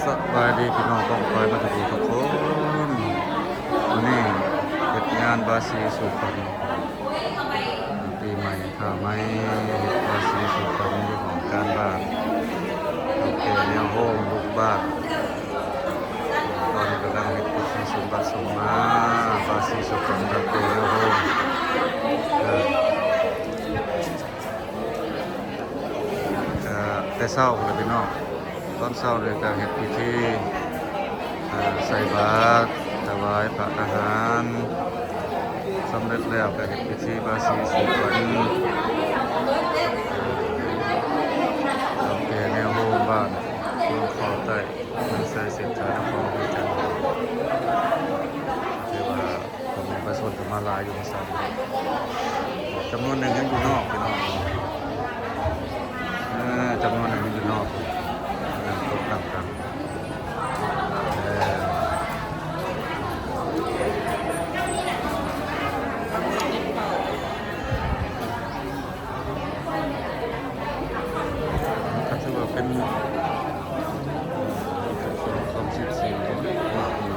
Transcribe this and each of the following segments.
สบายดีพี่น้องกองไฟมาทุกคนวันนี้เฮ็ดงานบาซีสุพรรณปีใหม่ข้าวไม้บาซีสุพรรณอยู่ของการบ้านโอเคแนวโฮมบุกบ้านตอนนี้กำลังเฮ็ดพิธีสมบัติสมมาบาซีสุพรรณโอเคแนวโฮมแต่เศร้าเลยพี่น้องตอนเช้าเลยก็เฮ็ดพิธีใส่บาตรถวายพระทหารสำเร็จแล้วก็เฮ็ดพิธีบาสีสุพรรณโอเคแนวโฮมบ้านตัวขอใต้มันใส่เส้นชายนครด้วยกันถือว่าผมมีประสบการณ์มาหลายอยู่ในสายจำนวนหนึ่งยังอยู่นอกพี่น้องจำนวนหนึ่งยังอยู่นอกตกต่ำกันก็ถือว่าเป็นของ14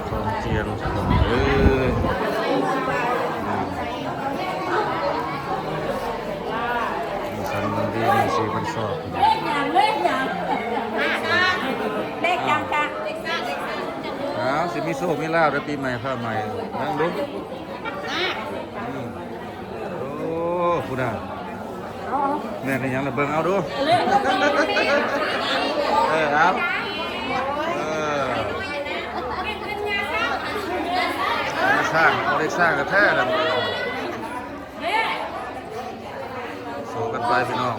ของเจียนของมีสันมันดีมีสีมันสอบเลขอย่างเลขจังกะสิมีโซ่มีลาบแล้วปีใหม่ผ้าใหม่นั่งดูโอ้ผู้ด่าแม่ในยังระเบิงเอาดูเอาสร้างเอาได้สร้างกระแท้แล้วโซ่กันไปพี่น้อง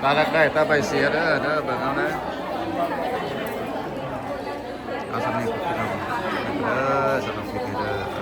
ตาลักได้ตาใบเสียเด้อเบิ่งเอานะเอาสำเนียงพี่น้องสำหรับคลิปนี้เด้อ